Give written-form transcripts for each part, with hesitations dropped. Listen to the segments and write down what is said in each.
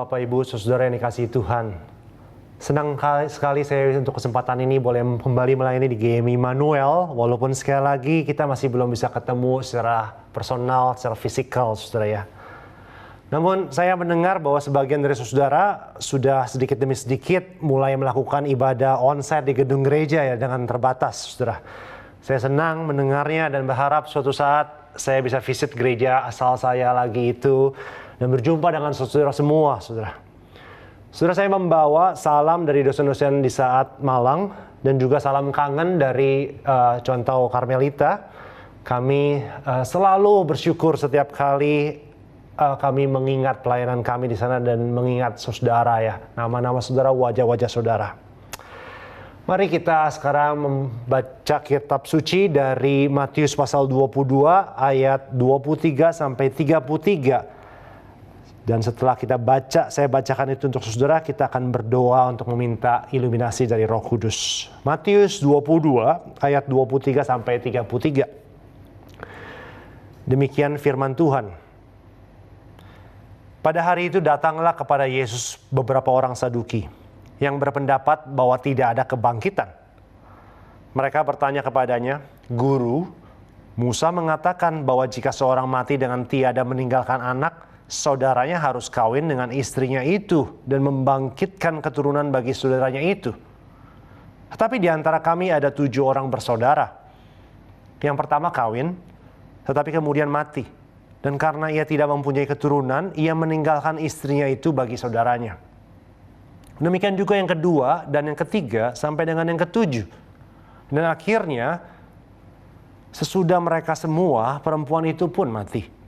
Bapak Ibu, saudara yang dikasihi Tuhan. Senang sekali saya untuk kesempatan ini boleh kembali melayani di GMI Immanuel. Walaupun sekali lagi kita masih belum bisa ketemu secara personal, secara fisikal, saudara ya. Namun saya mendengar bahwa sebagian dari saudara sudah sedikit demi sedikit mulai melakukan ibadah onsite di gedung gereja ya dengan terbatas, saudara. Saya senang mendengarnya dan berharap suatu saat saya bisa visit gereja asal saya lagi itu dan berjumpa dengan saudara semua, saudara. Saudara, saya membawa salam dari dosen-dosen di saat Malang dan juga salam kangen dari Contoh Karmelita. Kami selalu bersyukur setiap kali kami mengingat pelayanan kami di sana dan mengingat saudara ya, nama-nama saudara, wajah-wajah saudara. Mari kita sekarang membaca kitab suci dari Matius pasal 22 ayat 23 sampai 33. Dan setelah kita baca, saya bacakan itu untuk saudara, kita akan berdoa untuk meminta iluminasi dari Roh Kudus. Matius 22 ayat 23 sampai 33. Demikian firman Tuhan. Pada hari itu datanglah kepada Yesus beberapa orang Saduki yang berpendapat bahwa tidak ada kebangkitan. Mereka bertanya kepadanya, "Guru, Musa mengatakan bahwa jika seorang mati dengan tiada meninggalkan anak, saudaranya harus kawin dengan istrinya itu dan membangkitkan keturunan bagi saudaranya itu. Tetapi di antara kami ada 7 orang bersaudara. Yang pertama kawin, tetapi kemudian mati. Dan karena ia tidak mempunyai keturunan, ia meninggalkan istrinya itu bagi saudaranya. Demikian juga yang kedua dan yang ketiga sampai dengan yang ketujuh. Dan akhirnya, sesudah mereka semua, perempuan itu pun mati."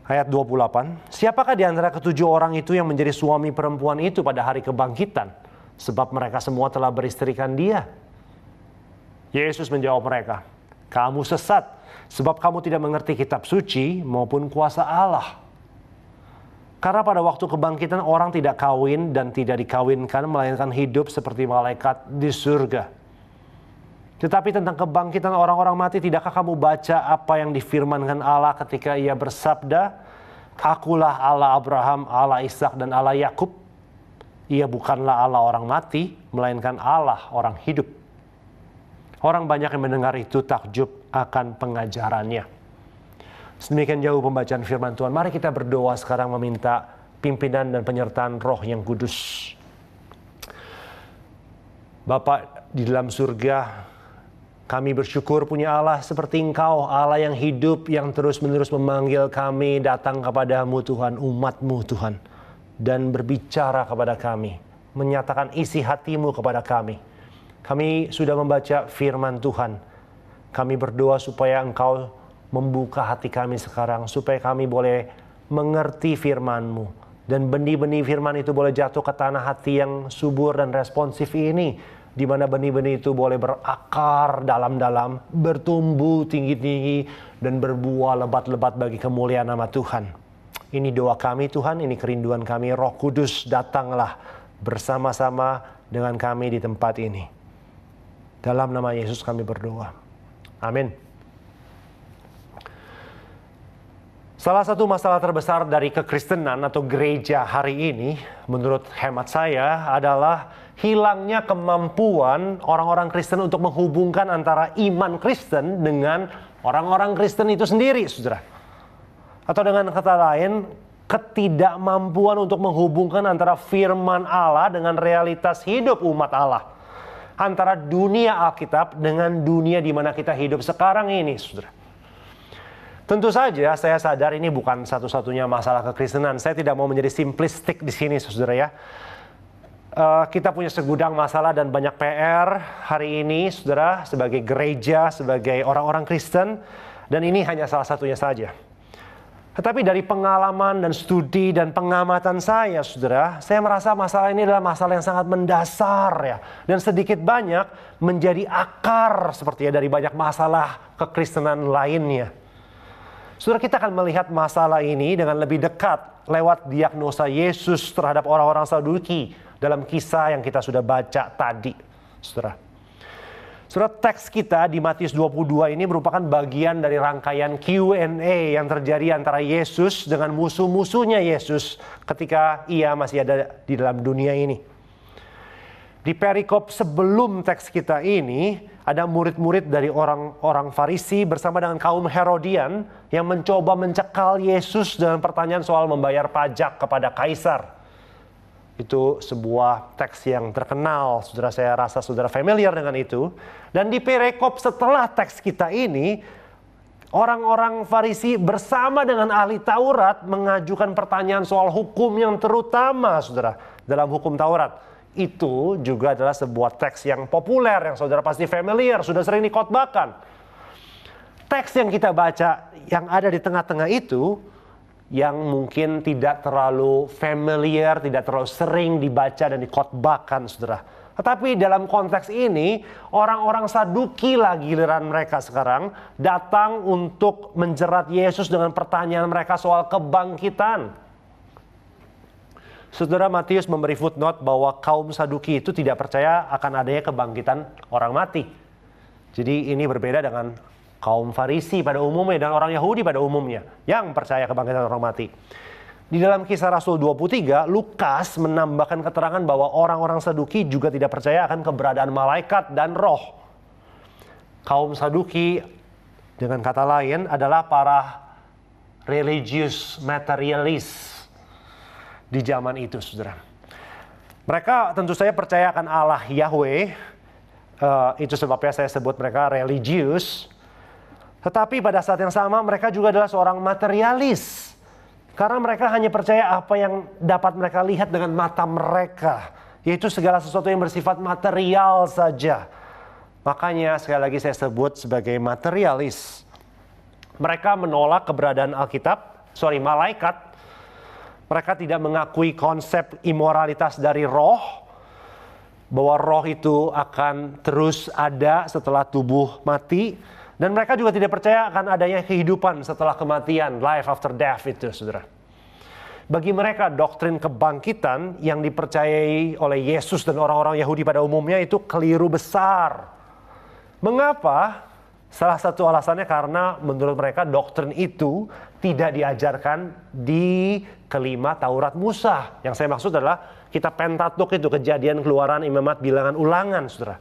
Ayat 28, "Siapakah di antara ketujuh orang itu yang menjadi suami perempuan itu pada hari kebangkitan? Sebab mereka semua telah beristrikan dia." Yesus menjawab mereka, "Kamu sesat, sebab kamu tidak mengerti kitab suci maupun kuasa Allah. Karena pada waktu kebangkitan orang tidak kawin dan tidak dikawinkan, melainkan hidup seperti malaikat di surga. Tetapi tentang kebangkitan orang-orang mati, tidakkah kamu baca apa yang difirmankan Allah ketika ia bersabda, 'Akulah Allah Abraham, Allah Ishak dan Allah Yakub'? Ia bukanlah Allah orang mati, melainkan Allah orang hidup." Orang banyak yang mendengar itu takjub akan pengajarannya. Sedemikian jauh pembacaan firman Tuhan. Mari kita berdoa sekarang meminta pimpinan dan penyertaan Roh yang Kudus. Bapa di dalam surga, kami bersyukur punya Allah seperti Engkau, Allah yang hidup, yang terus-menerus memanggil kami datang kepadamu Tuhan, umat-Mu Tuhan. Dan berbicara kepada kami, menyatakan isi hati-Mu kepada kami. Kami sudah membaca firman Tuhan. Kami berdoa supaya Engkau membuka hati kami sekarang, supaya kami boleh mengerti firman-Mu. Dan benih-benih firman itu boleh jatuh ke tanah hati yang subur dan responsif ini, di mana benih-benih itu boleh berakar dalam-dalam, bertumbuh tinggi-tinggi, dan berbuah lebat-lebat bagi kemuliaan nama Tuhan. Ini doa kami Tuhan, ini kerinduan kami. Roh Kudus, datanglah bersama-sama dengan kami di tempat ini. Dalam nama Yesus kami berdoa. Amin. Salah satu masalah terbesar dari kekristenan atau gereja hari ini, menurut hemat saya, adalah hilangnya kemampuan orang-orang Kristen untuk menghubungkan antara iman Kristen dengan orang-orang Kristen itu sendiri, saudara. Atau dengan kata lain, ketidakmampuan untuk menghubungkan antara firman Allah dengan realitas hidup umat Allah. Antara dunia Alkitab dengan dunia di mana kita hidup sekarang ini, saudara. Tentu saja saya sadar ini bukan satu-satunya masalah kekristenan. Saya tidak mau menjadi simplistik di sini, saudara ya. Kita punya segudang masalah dan banyak PR hari ini, saudara, sebagai gereja, sebagai orang-orang Kristen. Dan ini hanya salah satunya saja. Tetapi dari pengalaman dan studi dan pengamatan saya, saudara, saya merasa masalah ini adalah masalah yang sangat mendasar ya. Dan sedikit banyak menjadi akar seperti ya dari banyak masalah kekristenan lainnya. Saudara, kita akan melihat masalah ini dengan lebih dekat lewat diagnosa Yesus terhadap orang-orang Saduki dalam kisah yang kita sudah baca tadi, saudara. Saudara, teks kita di Matius 22 ini merupakan bagian dari rangkaian Q&A yang terjadi antara Yesus dengan musuh-musuhnya Yesus ketika ia masih ada di dalam dunia ini. Di perikop sebelum teks kita ini, ada murid-murid dari orang-orang Farisi bersama dengan kaum Herodian yang mencoba mencekal Yesus dengan pertanyaan soal membayar pajak kepada Kaisar. Itu sebuah teks yang terkenal, saudara, saya rasa saudara familiar dengan itu. Dan di perikop setelah teks kita ini, orang-orang Farisi bersama dengan ahli Taurat mengajukan pertanyaan soal hukum yang terutama, saudara, dalam hukum Taurat. Itu juga adalah sebuah teks yang populer, yang saudara pasti familiar, sudah sering dikhotbahkan. Teks yang kita baca yang ada di tengah-tengah itu, yang mungkin tidak terlalu familiar, tidak terlalu sering dibaca dan dikhotbahkan, saudara. Tetapi dalam konteks ini, orang-orang Saduki lah giliran mereka sekarang datang untuk menjerat Yesus dengan pertanyaan mereka soal kebangkitan. Saudara, Matius memberi footnote bahwa kaum Saduki itu tidak percaya akan adanya kebangkitan orang mati. Jadi ini berbeda dengan kaum Farisi pada umumnya dan orang Yahudi pada umumnya yang percaya kebangkitan orang mati. Di dalam Kisah Rasul 23, Lukas menambahkan keterangan bahwa orang-orang Saduki juga tidak percaya akan keberadaan malaikat dan roh. Kaum Saduki dengan kata lain adalah para religious materialist di zaman itu, saudara. Mereka tentu saja percaya akan Allah Yahweh, itu sebabnya saya sebut mereka religius. Tetapi pada saat yang sama mereka juga adalah seorang materialis. Karena mereka hanya percaya apa yang dapat mereka lihat dengan mata mereka. Yaitu segala sesuatu yang bersifat material saja. Makanya sekali lagi saya sebut sebagai materialis. Mereka menolak keberadaan malaikat. Mereka tidak mengakui konsep imoralitas dari roh. Bahwa roh itu akan terus ada setelah tubuh mati. Dan mereka juga tidak percaya akan adanya kehidupan setelah kematian, life after death itu, saudara. Bagi mereka, doktrin kebangkitan yang dipercayai oleh Yesus dan orang-orang Yahudi pada umumnya itu keliru besar. Mengapa? Salah satu alasannya karena menurut mereka doktrin itu tidak diajarkan di kelima Taurat Musa. Yang saya maksud adalah kitab Pentatuk itu, Kejadian, Keluaran, Imamat, Bilangan, Ulangan, saudara.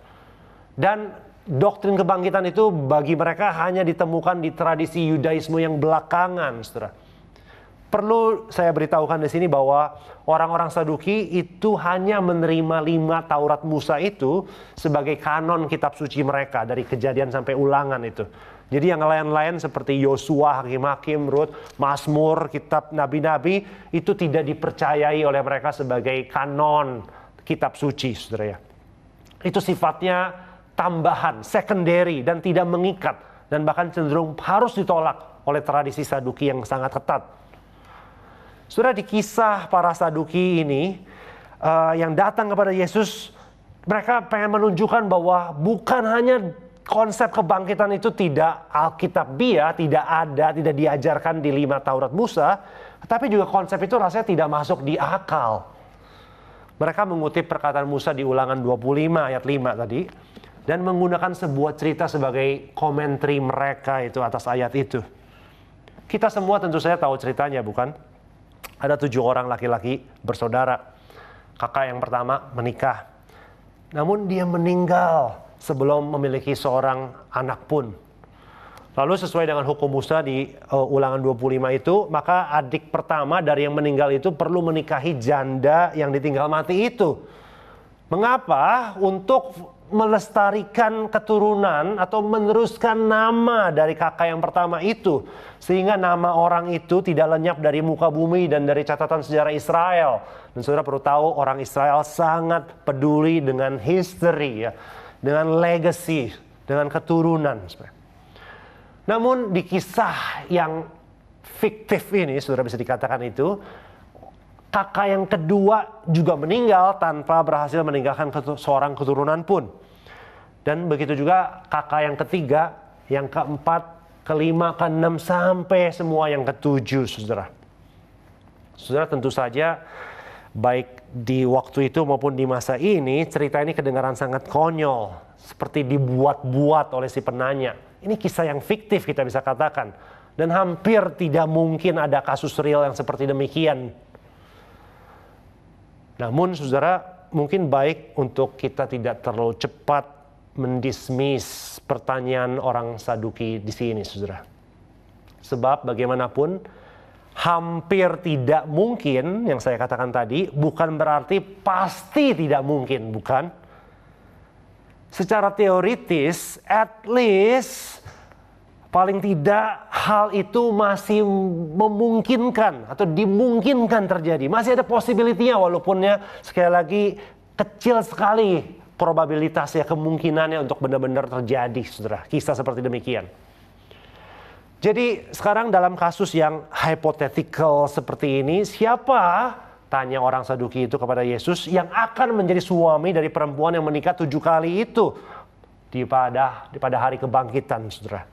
Dan doktrin kebangkitan itu bagi mereka hanya ditemukan di tradisi Yudaisme yang belakangan, saudara. Perlu saya beritahukan di sini bahwa orang-orang Saduki itu hanya menerima 5 Taurat Musa itu sebagai kanon kitab suci mereka dari Kejadian sampai Ulangan itu. Jadi yang lain-lain seperti Yosua, Hakim-Hakim, Rut, Mazmur, kitab nabi-nabi itu tidak dipercayai oleh mereka sebagai kanon kitab suci, saudara ya. Itu sifatnya tambahan, secondary, dan tidak mengikat, dan bahkan cenderung harus ditolak oleh tradisi Saduki yang sangat ketat. Saudara, di kisah para Saduki ini yang datang kepada Yesus, mereka pengen menunjukkan bahwa bukan hanya konsep kebangkitan itu tidak alkitabiah, tidak ada, tidak diajarkan di 5 Taurat Musa, tapi juga konsep itu rasanya tidak masuk di akal. Mereka mengutip perkataan Musa di Ulangan 25 ayat 5 tadi, dan menggunakan sebuah cerita sebagai komentari mereka itu atas ayat itu. Kita semua tentu saja tahu ceritanya, bukan? Ada 7 orang laki-laki bersaudara. Kakak yang pertama menikah. Namun dia meninggal sebelum memiliki seorang anak pun. Lalu sesuai dengan hukum Musa di Ulangan 25 itu, maka adik pertama dari yang meninggal itu perlu menikahi janda yang ditinggal mati itu. Mengapa? Untuk melestarikan keturunan atau meneruskan nama dari kakak yang pertama itu. Sehingga nama orang itu tidak lenyap dari muka bumi dan dari catatan sejarah Israel. Dan saudara perlu tahu orang Israel sangat peduli dengan history, ya, dengan legacy, dengan keturunan. Namun di kisah yang fiktif ini, saudara bisa dikatakan itu, kakak yang kedua juga meninggal tanpa berhasil meninggalkan seorang keturunan pun. Dan begitu juga kakak yang ketiga, yang keempat, kelima, keenam, sampai semua yang ketujuh, saudara. Saudara, tentu saja baik di waktu itu maupun di masa ini, cerita ini kedengaran sangat konyol, seperti dibuat-buat oleh si penanya. Ini kisah yang fiktif kita bisa katakan, dan hampir tidak mungkin ada kasus real yang seperti demikian. Namun saudara, mungkin baik untuk kita tidak terlalu cepat mendismiss pertanyaan orang Saduki di sini, saudara. Sebab bagaimanapun, hampir tidak mungkin yang saya katakan tadi bukan berarti pasti tidak mungkin, bukan? Secara teoritis, at least paling tidak hal itu masih memungkinkan atau dimungkinkan terjadi. Masih ada possibility-nya, walaupunnya sekali lagi kecil sekali probabilitasnya, kemungkinannya untuk benar-benar terjadi, saudara. Kisah seperti demikian. Jadi sekarang dalam kasus yang hypothetical seperti ini, siapa, tanya orang Saduki itu kepada Yesus, yang akan menjadi suami dari perempuan yang menikah 7 kali itu pada hari kebangkitan, saudara?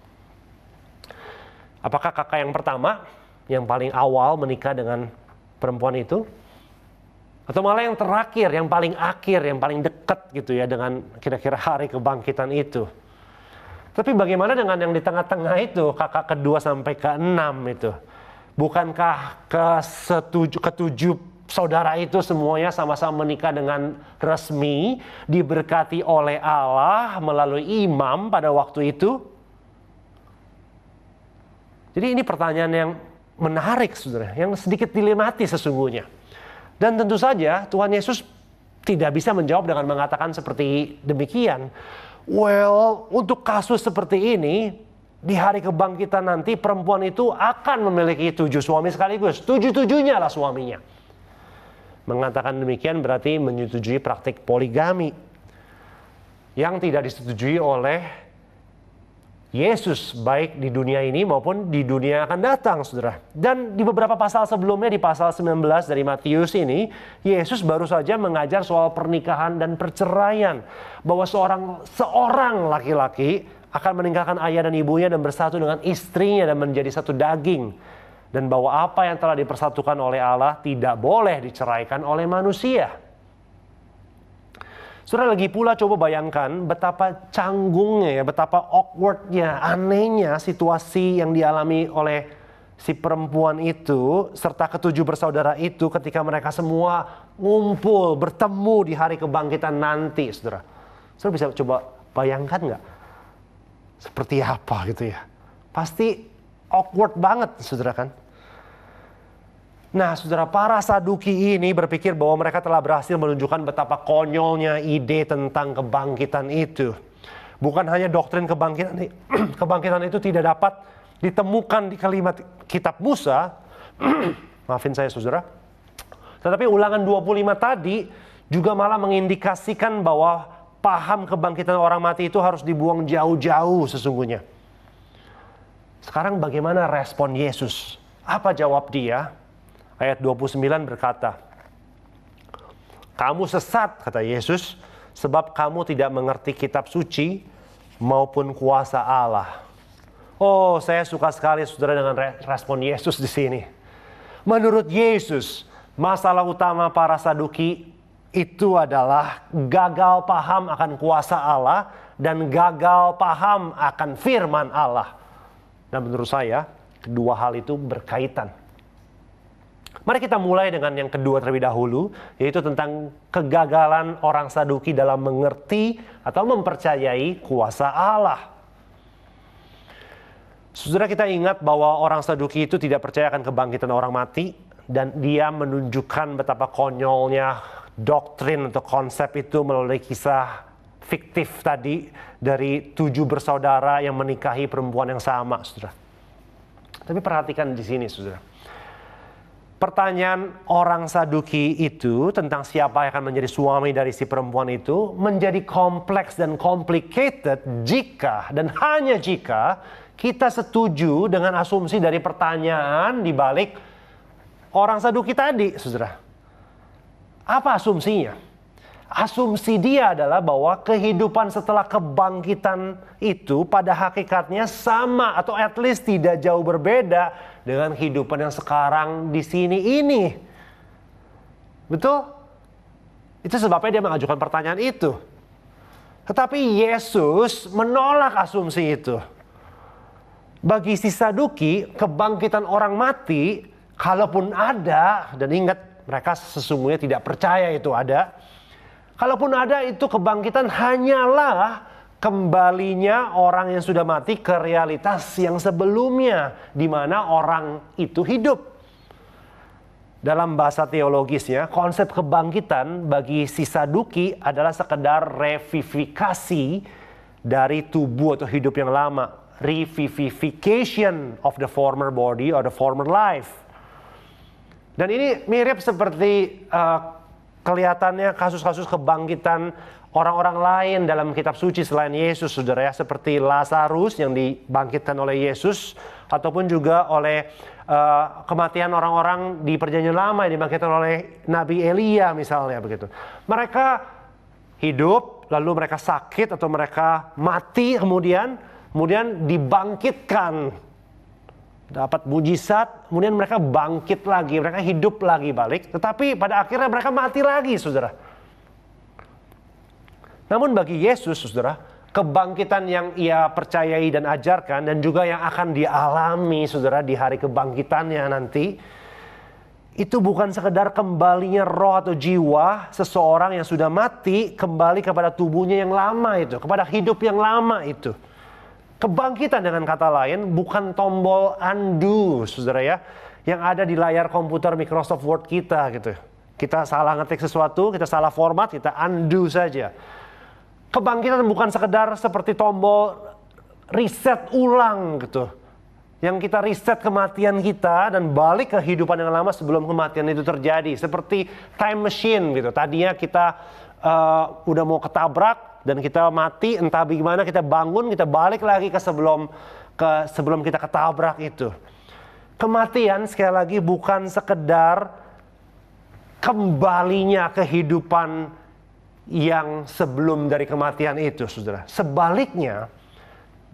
Apakah kakak yang pertama, yang paling awal menikah dengan perempuan itu? Atau malah yang terakhir, yang paling akhir, yang paling dekat gitu ya dengan kira-kira hari kebangkitan itu? Tapi bagaimana dengan yang di tengah-tengah itu, kakak kedua sampai ke-6 itu? Bukankah ketujuh saudara itu semuanya sama-sama menikah dengan resmi, diberkati oleh Allah melalui imam pada waktu itu? Jadi ini pertanyaan yang menarik, saudara, yang sedikit dilematis sesungguhnya. Dan tentu saja Tuhan Yesus tidak bisa menjawab dengan mengatakan seperti demikian. Well, untuk kasus seperti ini, di hari kebangkitan nanti perempuan itu akan memiliki 7 suami sekaligus. 7-7-nya lah suaminya. Mengatakan demikian berarti menyetujui praktik poligami yang tidak disetujui oleh Yesus, baik di dunia ini maupun di dunia yang akan datang, saudara. Dan di beberapa pasal sebelumnya, di pasal 19 dari Matius ini, Yesus baru saja mengajar soal pernikahan dan perceraian. Bahwa seorang laki-laki akan meninggalkan ayah dan ibunya dan bersatu dengan istrinya dan menjadi satu daging. Dan bahwa apa yang telah dipersatukan oleh Allah tidak boleh diceraikan oleh manusia. Saudara, lagi pula coba bayangkan betapa canggungnya, betapa awkwardnya, anehnya situasi yang dialami oleh si perempuan itu serta ke-7 bersaudara itu ketika mereka semua ngumpul, bertemu di hari kebangkitan nanti, saudara. Saudara bisa coba bayangkan nggak? Seperti apa gitu ya? Pasti awkward banget, saudara kan? Nah, saudara, para Saduki ini berpikir bahwa mereka telah berhasil menunjukkan betapa konyolnya ide tentang kebangkitan itu. Bukan hanya doktrin kebangkitan itu tidak dapat ditemukan di kalimat kitab Musa, maafin saya saudara, tetapi ulangan 25 tadi juga malah mengindikasikan bahwa paham kebangkitan orang mati itu harus dibuang jauh-jauh sesungguhnya. Sekarang bagaimana respon Yesus? Apa jawab dia? Ayat 29 berkata, "Kamu sesat," kata Yesus, "sebab kamu tidak mengerti kitab suci maupun kuasa Allah." Oh, saya suka sekali saudara dengan respon Yesus di sini. Menurut Yesus, masalah utama para Saduki itu adalah gagal paham akan kuasa Allah dan gagal paham akan firman Allah. Dan menurut saya, kedua hal itu berkaitan. Mari kita mulai dengan yang kedua terlebih dahulu, yaitu tentang kegagalan orang Saduki dalam mengerti atau mempercayai kuasa Allah. Saudara, kita ingat bahwa orang Saduki itu tidak percaya akan kebangkitan orang mati, dan dia menunjukkan betapa konyolnya doktrin atau konsep itu melalui kisah fiktif tadi dari 7 bersaudara yang menikahi perempuan yang sama, saudara. Tapi perhatikan di sini, saudara. Pertanyaan orang Saduki itu tentang siapa yang akan menjadi suami dari si perempuan itu menjadi kompleks dan complicated jika dan hanya jika kita setuju dengan asumsi dari pertanyaan di balik orang Saduki tadi, saudara. Apa asumsinya? Asumsi dia adalah bahwa kehidupan setelah kebangkitan itu pada hakikatnya sama atau at least tidak jauh berbeda dengan kehidupan yang sekarang di sini ini. Betul? Itu sebabnya dia mengajukan pertanyaan itu. Tetapi Yesus menolak asumsi itu. Bagi si Saduki, kebangkitan orang mati, kalaupun ada, dan ingat mereka sesungguhnya tidak percaya itu ada. Kalaupun ada, itu kebangkitan hanyalah kembalinya orang yang sudah mati ke realitas yang sebelumnya, di mana orang itu hidup. Dalam bahasa teologisnya, konsep kebangkitan bagi si Saduki adalah sekedar revivifikasi dari tubuh atau hidup yang lama. Revivification of the former body or the former life. Dan ini mirip seperti kelihatannya kasus-kasus kebangkitan orang-orang lain dalam kitab suci selain Yesus, saudara ya. Seperti Lazarus yang dibangkitkan oleh Yesus, ataupun juga oleh kematian orang-orang di Perjanjian Lama yang dibangkitkan oleh Nabi Elia misalnya begitu. Mereka hidup, lalu mereka sakit atau mereka mati kemudian dibangkitkan. Dapat mujizat, kemudian mereka bangkit lagi, mereka hidup lagi balik. Tetapi pada akhirnya mereka mati lagi, saudara. Namun bagi Yesus, saudara, kebangkitan yang ia percayai dan ajarkan dan juga yang akan dialami saudara di hari kebangkitannya nanti, itu bukan sekedar kembalinya roh atau jiwa seseorang yang sudah mati kembali kepada tubuhnya yang lama itu, kepada hidup yang lama itu. Kebangkitan dengan kata lain bukan tombol undo saudara ya, yang ada di layar komputer Microsoft Word kita gitu. Kita salah ngetik sesuatu, kita salah format, kita undo saja. Kebangkitan bukan sekedar seperti tombol reset ulang gitu. Yang kita reset kematian kita dan balik ke kehidupan yang lama sebelum kematian itu terjadi. Seperti time machine gitu. Tadinya kita udah mau ketabrak dan kita mati, entah bagaimana kita bangun, kita balik lagi ke sebelum kita ketabrak itu. Kematian sekali lagi bukan sekedar kembalinya kehidupan yang sebelum dari kematian itu, saudara. Sebaliknya,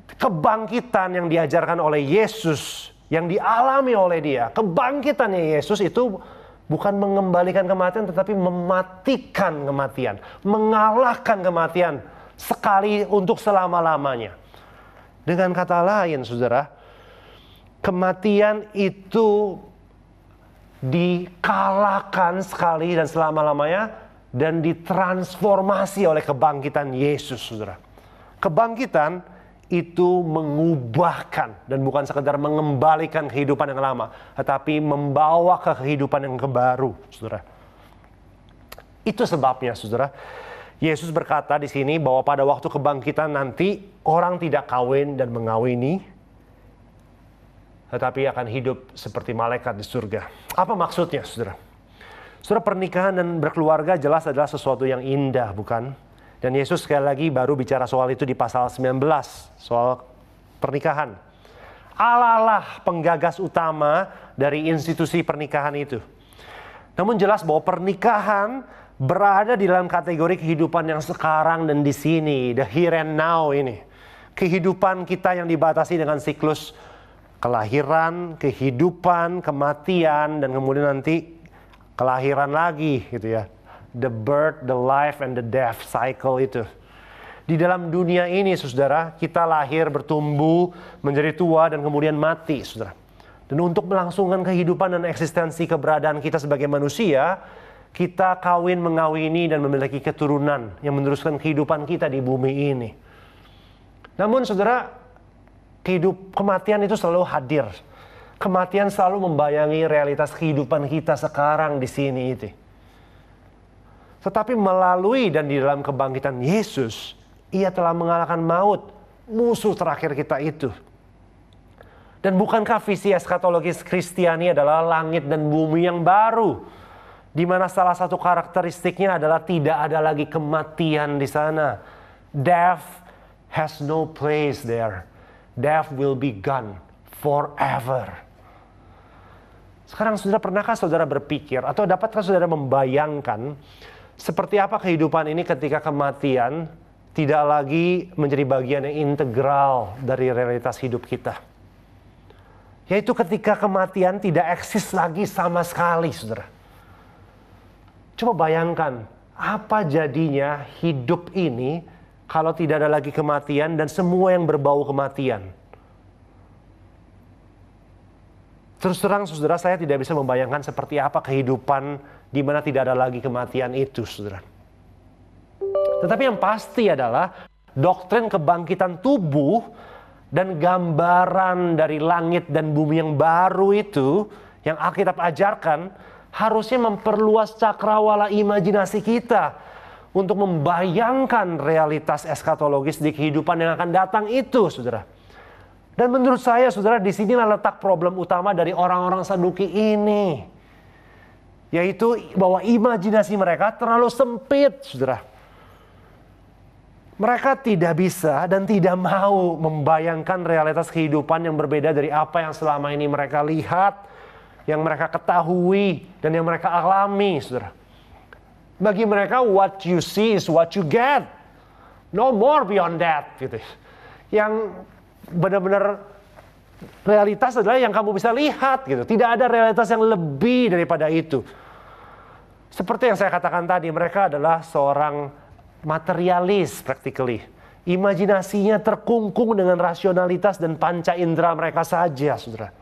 kebangkitan yang diajarkan oleh Yesus, yang dialami oleh dia, kebangkitannya Yesus itu bukan mengembalikan kematian, tetapi mematikan kematian, mengalahkan kematian sekali untuk selama-lamanya. Dengan kata lain, saudara, kematian itu dikalahkan sekali dan selama-lamanya, dan ditransformasi oleh kebangkitan Yesus, saudara. Kebangkitan itu mengubahkan dan bukan sekedar mengembalikan kehidupan yang lama, tetapi membawa ke kehidupan yang baru, saudara. Itu sebabnya, saudara, Yesus berkata di sini bahwa pada waktu kebangkitan nanti orang tidak kawin dan mengawini, tetapi akan hidup seperti malaikat di surga. Apa maksudnya, saudara? Saudara, pernikahan dan berkeluarga jelas adalah sesuatu yang indah, bukan? Dan Yesus sekali lagi baru bicara soal itu di pasal 19, soal pernikahan. Allah lah penggagas utama dari institusi pernikahan itu. Namun jelas bahwa pernikahan berada di dalam kategori kehidupan yang sekarang dan di sini, the here and now ini. Kehidupan kita yang dibatasi dengan siklus kelahiran, kehidupan, kematian, dan kemudian nanti kelahiran lagi gitu ya. The birth, the life, and the death cycle itu. Di dalam dunia ini, saudara, kita lahir, bertumbuh, menjadi tua, dan kemudian mati, saudara. Dan untuk melangsungkan kehidupan dan eksistensi keberadaan kita sebagai manusia, kita kawin, mengawini, dan memiliki keturunan yang meneruskan kehidupan kita di bumi ini. Namun, saudara, kematian itu selalu hadir. Kematian selalu membayangi realitas kehidupan kita sekarang di sini itu. Tetapi melalui dan di dalam kebangkitan Yesus, ia telah mengalahkan maut, musuh terakhir kita itu. Dan bukankah visi eskatologis Kristiani adalah langit dan bumi yang baru, di mana salah satu karakteristiknya adalah tidak ada lagi kematian di sana. Death has no place there. Death will be gone forever. Sekarang saudara, pernahkah saudara berpikir atau dapatkah saudara membayangkan seperti apa kehidupan ini ketika kematian tidak lagi menjadi bagian yang integral dari realitas hidup kita? Yaitu ketika kematian tidak eksis lagi sama sekali, saudara. Coba bayangkan apa jadinya hidup ini kalau tidak ada lagi kematian dan semua yang berbau kematian? Terus terang saudara, saya tidak bisa membayangkan seperti apa kehidupan di mana tidak ada lagi kematian itu, saudara. Tetapi yang pasti adalah doktrin kebangkitan tubuh dan gambaran dari langit dan bumi yang baru itu yang Alkitab ajarkan harusnya memperluas cakrawala imajinasi kita untuk membayangkan realitas eskatologis di kehidupan yang akan datang itu, saudara. Dan menurut saya, saudara, disinilah letak problem utama dari orang-orang Saduki ini. Yaitu bahwa imajinasi mereka terlalu sempit, saudara. Mereka tidak bisa dan tidak mau membayangkan realitas kehidupan yang berbeda dari apa yang selama ini mereka lihat, yang mereka ketahui, dan yang mereka alami, saudara. Bagi mereka, what you see is what you get. No more beyond that, gitu. Yang benar-benar realitas adalah yang kamu bisa lihat, gitu. Tidak ada realitas yang lebih daripada itu. Seperti yang saya katakan tadi, mereka adalah seorang materialis practically. Imajinasinya terkungkung dengan rasionalitas dan panca indera mereka saja, saudara.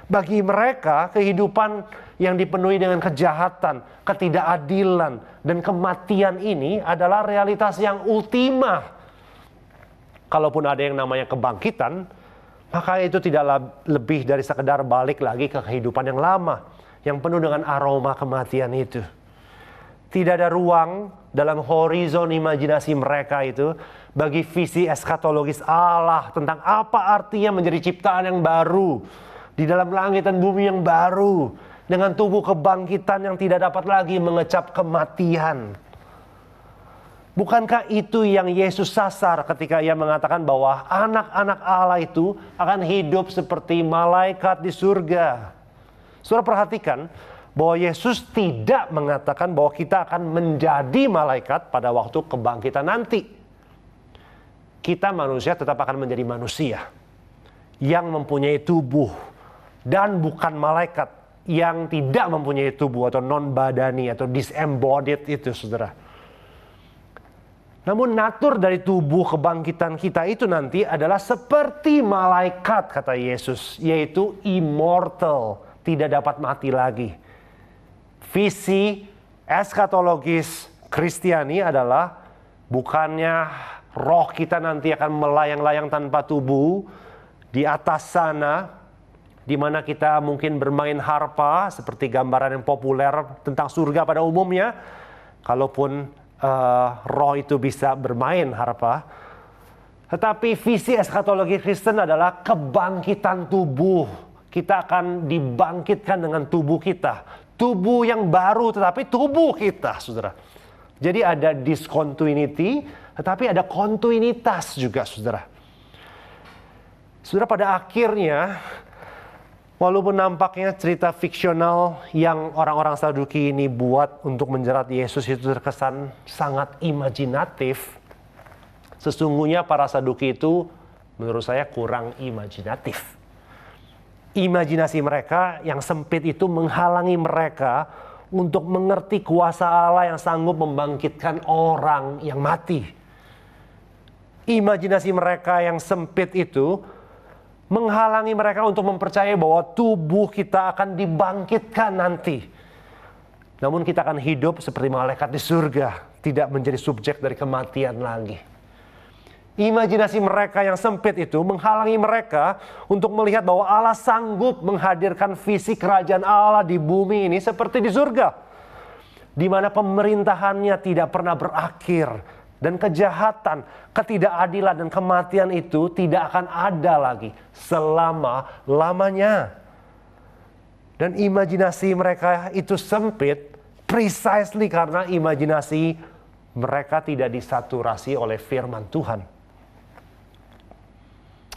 Bagi mereka, kehidupan yang dipenuhi dengan kejahatan, ketidakadilan, dan kematian ini adalah realitas yang ultima. Kalaupun ada yang namanya kebangkitan, maka itu tidaklah lebih dari sekedar balik lagi ke kehidupan yang lama, yang penuh dengan aroma kematian itu. Tidak ada ruang dalam horizon imajinasi mereka itu bagi visi eskatologis Allah tentang apa artinya menjadi ciptaan yang baru di dalam langit dan bumi yang baru dengan tubuh kebangkitan yang tidak dapat lagi mengecap kematian. Bukankah itu yang Yesus sasar ketika ia mengatakan bahwa anak-anak Allah itu akan hidup seperti malaikat di surga? Saudara perhatikan bahwa Yesus tidak mengatakan bahwa kita akan menjadi malaikat pada waktu kebangkitan nanti. Kita manusia tetap akan menjadi manusia yang mempunyai tubuh dan bukan malaikat yang tidak mempunyai tubuh atau non-badani atau disembodied itu, saudara. Namun natur dari tubuh kebangkitan kita itu nanti adalah seperti malaikat, kata Yesus, yaitu immortal, tidak dapat mati lagi. Visi eskatologis Kristiani adalah bukannya roh kita nanti akan melayang-layang tanpa tubuh di atas sana, di mana kita mungkin bermain harpa seperti gambaran yang populer tentang surga pada umumnya. Kalaupun roh itu bisa bermain harpa. Tetapi visi eskatologi Kristen adalah kebangkitan tubuh. Kita akan dibangkitkan dengan tubuh kita. Tubuh yang baru tetapi tubuh kita, saudara. Jadi ada discontinuity tetapi ada kontinuitas juga, saudara. Saudara, pada akhirnya walaupun nampaknya cerita fiksional yang orang-orang Saduki ini buat untuk menjerat Yesus itu terkesan sangat imajinatif, sesungguhnya para Saduki itu menurut saya kurang imajinatif. Imajinasi mereka yang sempit itu menghalangi mereka untuk mengerti kuasa Allah yang sanggup membangkitkan orang yang mati. Imajinasi mereka yang sempit itu menghalangi mereka untuk mempercayai bahwa tubuh kita akan dibangkitkan nanti. Namun kita akan hidup seperti malaikat di surga, tidak menjadi subjek dari kematian lagi. Imajinasi mereka yang sempit itu menghalangi mereka untuk melihat bahwa Allah sanggup menghadirkan visi kerajaan Allah di bumi ini seperti di surga, di mana pemerintahannya tidak pernah berakhir dan kejahatan, ketidakadilan dan kematian itu tidak akan ada lagi selama-lamanya. Dan imajinasi mereka itu sempit precisely karena imajinasi mereka tidak disaturasi oleh firman Tuhan.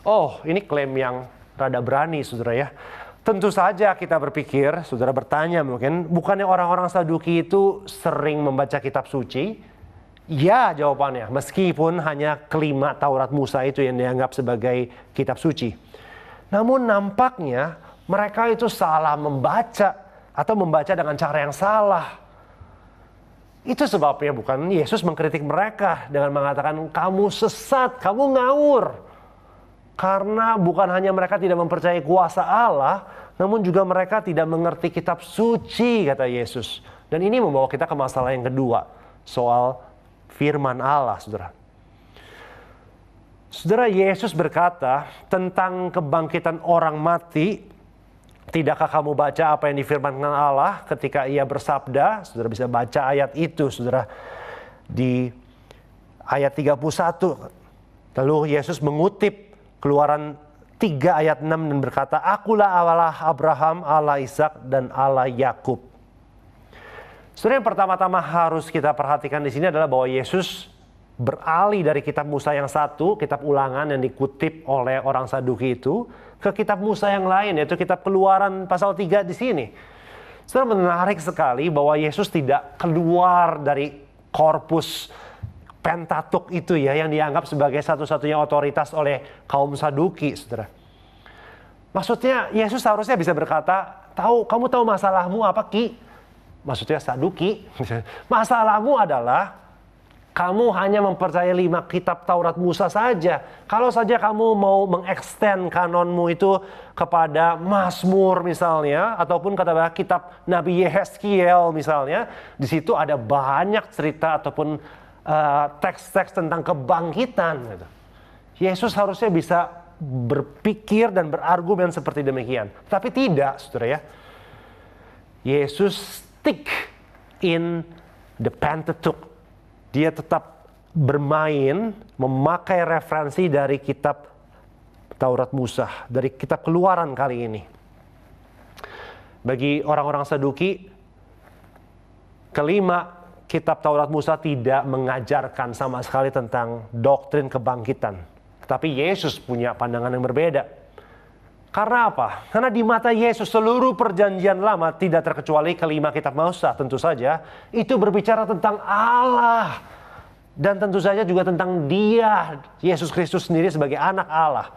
Oh, ini klaim yang rada berani, saudara ya. Tentu saja kita berpikir, saudara bertanya mungkin, bukannya orang-orang Saduki itu sering membaca kitab suci? Ya, jawabannya, meskipun hanya kelima Taurat Musa itu yang dianggap sebagai kitab suci. Namun nampaknya mereka itu salah membaca atau membaca dengan cara yang salah. Itu sebabnya bukan Yesus mengkritik mereka dengan mengatakan kamu sesat, kamu ngawur. Karena bukan hanya mereka tidak mempercayai kuasa Allah, namun juga mereka tidak mengerti kitab suci, kata Yesus. Dan ini membawa kita ke masalah yang kedua, soal firman Allah, saudara. Saudara, Yesus berkata tentang kebangkitan orang mati. Tidakkah kamu baca apa yang difirmankan Allah ketika ia bersabda? Saudara bisa baca ayat itu, saudara. Di ayat 31. Lalu Yesus mengutip Keluaran 3 ayat 6 dan berkata, Akulah Allah Abraham, Allah Ishak, dan Allah Yakub. Saudara, yang pertama-tama harus kita perhatikan di sini adalah bahwa Yesus beralih dari kitab Musa yang satu, kitab Ulangan yang dikutip oleh orang Saduki itu, ke kitab Musa yang lain, yaitu kitab Keluaran pasal 3 di sini. Saudara, menarik sekali bahwa Yesus tidak keluar dari korpus Pentatuk itu ya, yang dianggap sebagai satu-satunya otoritas oleh kaum Saduki, saudara. Maksudnya Yesus harusnya bisa berkata, kamu tahu masalahmu apa, Ki? Maksudnya Saduki. Masalahmu adalah kamu hanya mempercayai 5 kitab Taurat Musa saja. Kalau saja kamu mau mengextend kanonmu itu kepada Mazmur misalnya, ataupun kata kitab Nabi Yehezkiel misalnya, di situ ada banyak cerita ataupun teks-teks tentang kebangkitan. Gitu. Yesus harusnya bisa berpikir dan berargumen seperti demikian. Tapi tidak, saudara ya. Yesus stick in the Pentateuch. Dia tetap bermain, memakai referensi dari kitab Taurat Musa, dari kitab Keluaran kali ini. Bagi orang-orang Saduki, kelima, kitab Taurat Musa tidak mengajarkan sama sekali tentang doktrin kebangkitan. Tapi Yesus punya pandangan yang berbeda. Karena apa? Karena di mata Yesus seluruh perjanjian lama, tidak terkecuali kelima kitab Musa tentu saja, itu berbicara tentang Allah. Dan tentu saja juga tentang Dia, Yesus Kristus sendiri sebagai anak Allah.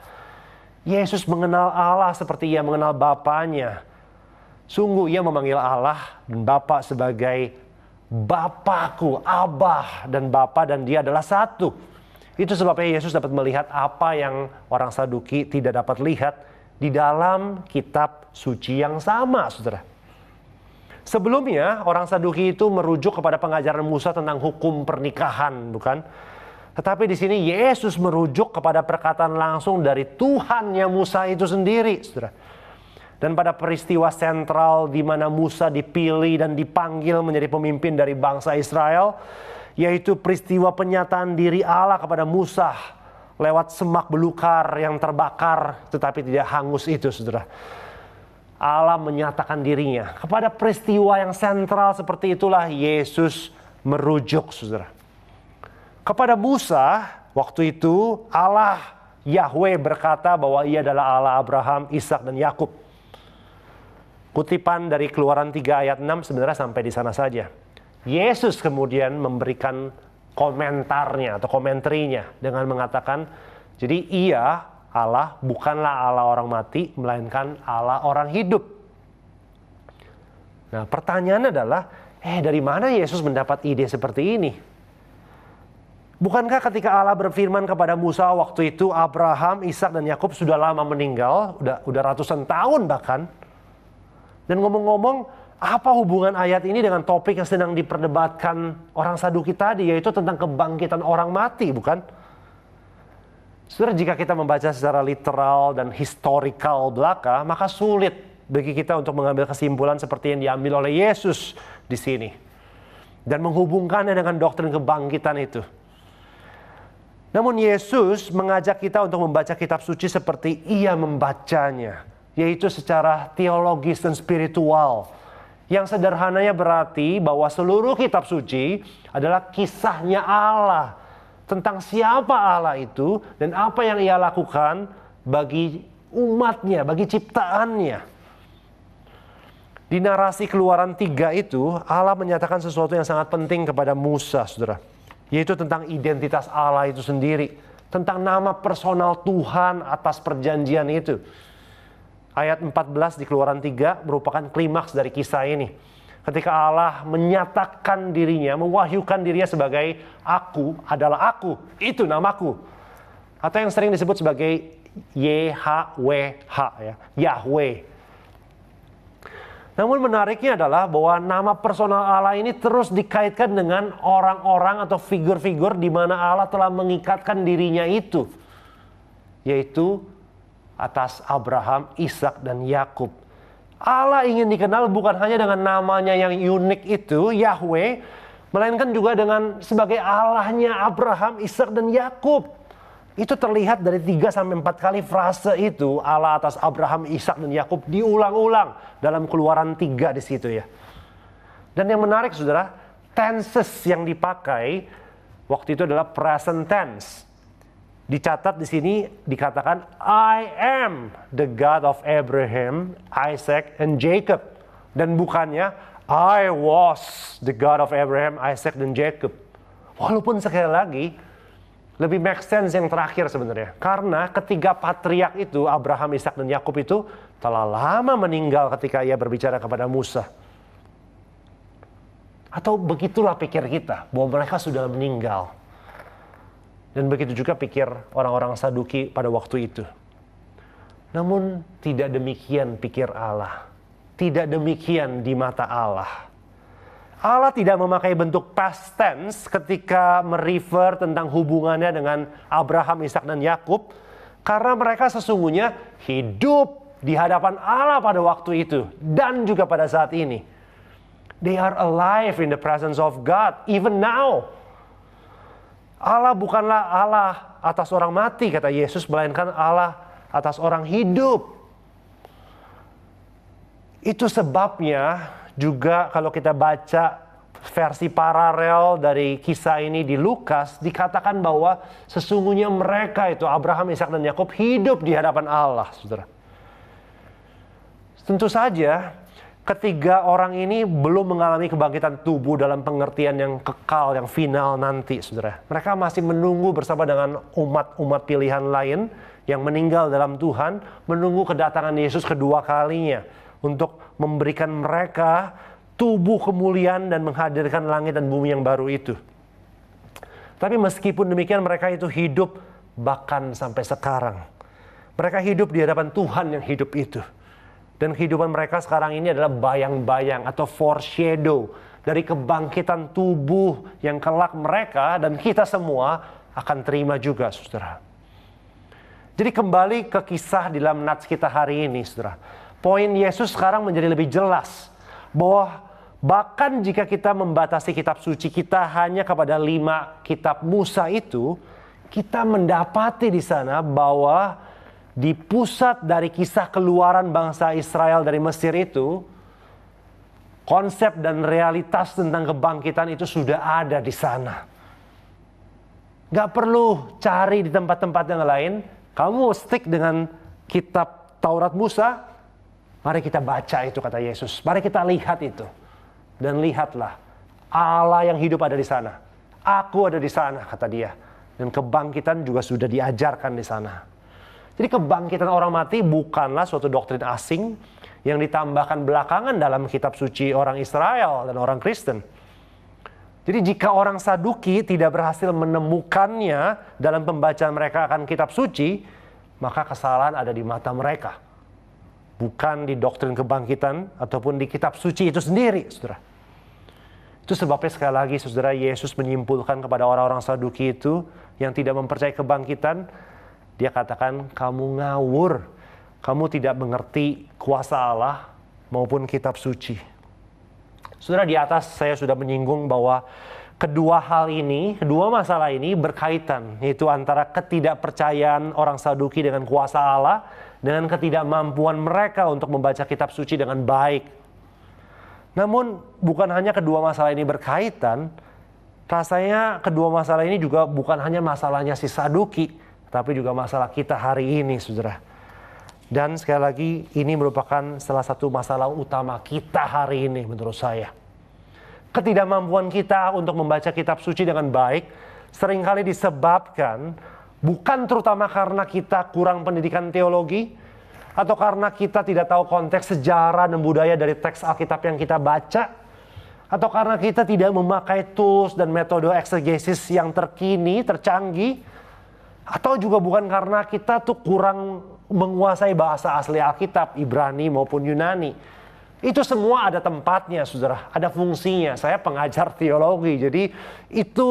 Yesus mengenal Allah seperti Ia mengenal Bapanya. Sungguh Ia memanggil Allah dan Bapa sebagai Bapakku, Abah dan Bapa, dan Dia adalah satu. Itu sebabnya Yesus dapat melihat apa yang orang Saduki tidak dapat lihat di dalam kitab suci yang sama, saudara. Sebelumnya orang Saduki itu merujuk kepada pengajaran Musa tentang hukum pernikahan, bukan? Tetapi di sini Yesus merujuk kepada perkataan langsung dari Tuhan yang Musa itu sendiri, saudara. Dan pada peristiwa sentral di mana Musa dipilih dan dipanggil menjadi pemimpin dari bangsa Israel, yaitu peristiwa penyataan diri Allah kepada Musa lewat semak belukar yang terbakar tetapi tidak hangus itu, saudara. Allah menyatakan dirinya. Kepada peristiwa yang sentral seperti itulah Yesus merujuk, saudara. Kepada Musa, waktu itu Allah Yahweh berkata bahwa Ia adalah Allah Abraham, Ishak, dan Yakub. Kutipan dari Keluaran 3 ayat 6 sebenarnya sampai di sana saja. Yesus kemudian memberikan komentarnya atau komentarnya dengan mengatakan, jadi Ia, Allah, bukanlah Allah orang mati, melainkan Allah orang hidup. Nah, pertanyaannya adalah, dari mana Yesus mendapat ide seperti ini? Bukankah ketika Allah berfirman kepada Musa waktu itu, Abraham, Ishak, dan Yakub sudah lama meninggal, udah ratusan tahun bahkan. Dan ngomong-ngomong, apa hubungan ayat ini dengan topik yang sedang diperdebatkan orang Saduki tadi, yaitu tentang kebangkitan orang mati, bukan? Saudara, jika kita membaca secara literal dan historical belaka, maka sulit bagi kita untuk mengambil kesimpulan seperti yang diambil oleh Yesus di sini. Dan menghubungkannya dengan doktrin kebangkitan itu. Namun Yesus mengajak kita untuk membaca kitab suci seperti Ia membacanya, yaitu secara teologis dan spiritual. Yang sederhananya berarti bahwa seluruh kitab suci adalah kisahnya Allah. Tentang siapa Allah itu dan apa yang Ia lakukan bagi umatnya, bagi ciptaannya. Di narasi Keluaran 3 itu, Allah menyatakan sesuatu yang sangat penting kepada Musa, saudara. Yaitu tentang identitas Allah itu sendiri. Tentang nama personal Tuhan atas perjanjian itu. Ayat 14 di Keluaran 3 merupakan klimaks dari kisah ini. Ketika Allah menyatakan dirinya, mewahyukan dirinya sebagai aku adalah aku, itu namaku. Atau yang sering disebut sebagai YHWH, ya, Yahweh. Namun menariknya adalah bahwa nama personal Allah ini terus dikaitkan dengan orang-orang atau figur-figur di mana Allah telah mengikatkan dirinya itu. Yaitu atas Abraham, Ishak, dan Yakub. Allah ingin dikenal bukan hanya dengan namanya yang unik itu, Yahweh, melainkan juga dengan sebagai Allahnya Abraham, Ishak, dan Yakub. Itu terlihat dari 3-4 kali frase itu, Allah atas Abraham, Ishak, dan Yakub diulang-ulang dalam Keluaran 3 di situ ya. Dan yang menarik saudara, tenses yang dipakai waktu itu adalah present tense. Dicatat di sini dikatakan I am the God of Abraham, Isaac, and Jacob. Dan bukannya I was the God of Abraham, Isaac, dan Jacob. Walaupun sekali lagi lebih make sense yang terakhir sebenarnya. Karena ketiga patriark itu, Abraham, Ishak, dan Yakub itu telah lama meninggal ketika ia berbicara kepada Musa. Atau begitulah pikir kita, bahwa mereka sudah meninggal. Dan begitu juga pikir orang-orang Saduki pada waktu itu. Namun tidak demikian pikir Allah. Tidak demikian di mata Allah. Allah tidak memakai bentuk past tense ketika merefer tentang hubungannya dengan Abraham, Ishak, dan Yakub. Karena mereka sesungguhnya hidup di hadapan Allah pada waktu itu. Dan juga pada saat ini. They are alive in the presence of God, even now. Allah bukanlah Allah atas orang mati, kata Yesus, melainkan Allah atas orang hidup. Itu sebabnya juga kalau kita baca versi paralel dari kisah ini di Lukas, dikatakan bahwa sesungguhnya mereka itu, Abraham, Ishak, dan Yakub, hidup di hadapan Allah, saudara. Tentu saja, ketiga orang ini belum mengalami kebangkitan tubuh dalam pengertian yang kekal, yang final nanti, saudara. Mereka masih menunggu bersama dengan umat-umat pilihan lain yang meninggal dalam Tuhan, menunggu kedatangan Yesus kedua kalinya untuk memberikan mereka tubuh kemuliaan dan menghadirkan langit dan bumi yang baru itu. Tapi meskipun demikian, mereka itu hidup bahkan sampai sekarang. Mereka hidup di hadapan Tuhan yang hidup itu. Dan kehidupan mereka sekarang ini adalah bayang-bayang atau foreshadow dari kebangkitan tubuh yang kelak mereka dan kita semua akan terima juga, saudara. Jadi kembali ke kisah di dalam nats kita hari ini, saudara. Poin Yesus sekarang menjadi lebih jelas bahwa bahkan jika kita membatasi kitab suci kita hanya kepada 5 kitab Musa itu, kita mendapati di sana bahwa di pusat dari kisah keluaran bangsa Israel dari Mesir itu, konsep dan realitas tentang kebangkitan itu sudah ada di sana. Gak perlu cari di tempat-tempat yang lain. Kamu stick dengan kitab Taurat Musa, mari kita baca itu, kata Yesus. Mari kita lihat itu. Dan lihatlah, Allah yang hidup ada di sana. Aku ada di sana, kata dia. Dan kebangkitan juga sudah diajarkan di sana. Jadi kebangkitan orang mati bukanlah suatu doktrin asing yang ditambahkan belakangan dalam kitab suci orang Israel dan orang Kristen. Jadi jika orang Saduki tidak berhasil menemukannya dalam pembacaan mereka akan kitab suci, maka kesalahan ada di mata mereka. Bukan di doktrin kebangkitan ataupun di kitab suci itu sendiri, saudara. Itu sebabnya sekali lagi, saudara, Yesus menyimpulkan kepada orang-orang Saduki itu yang tidak mempercayai kebangkitan. Dia katakan, kamu ngawur, kamu tidak mengerti kuasa Allah maupun kitab suci. Saudara, di atas saya sudah menyinggung bahwa kedua masalah ini berkaitan, yaitu antara ketidakpercayaan orang Saduki dengan kuasa Allah, dengan ketidakmampuan mereka untuk membaca kitab suci dengan baik. Namun, bukan hanya kedua masalah ini berkaitan, rasanya kedua masalah ini juga bukan hanya masalahnya si Saduki, tapi juga masalah kita hari ini, saudara. Dan sekali lagi, ini merupakan salah satu masalah utama kita hari ini menurut saya. Ketidakmampuan kita untuk membaca kitab suci dengan baik seringkali disebabkan bukan terutama karena kita kurang pendidikan teologi, atau karena kita tidak tahu konteks sejarah dan budaya dari teks Alkitab yang kita baca, Atau karena kita tidak memakai tools dan metode eksegesis yang terkini, tercanggih. Atau juga bukan karena kita tuh kurang menguasai bahasa asli Alkitab, Ibrani maupun Yunani. Itu semua ada tempatnya, saudara. Ada fungsinya. Saya pengajar teologi, jadi itu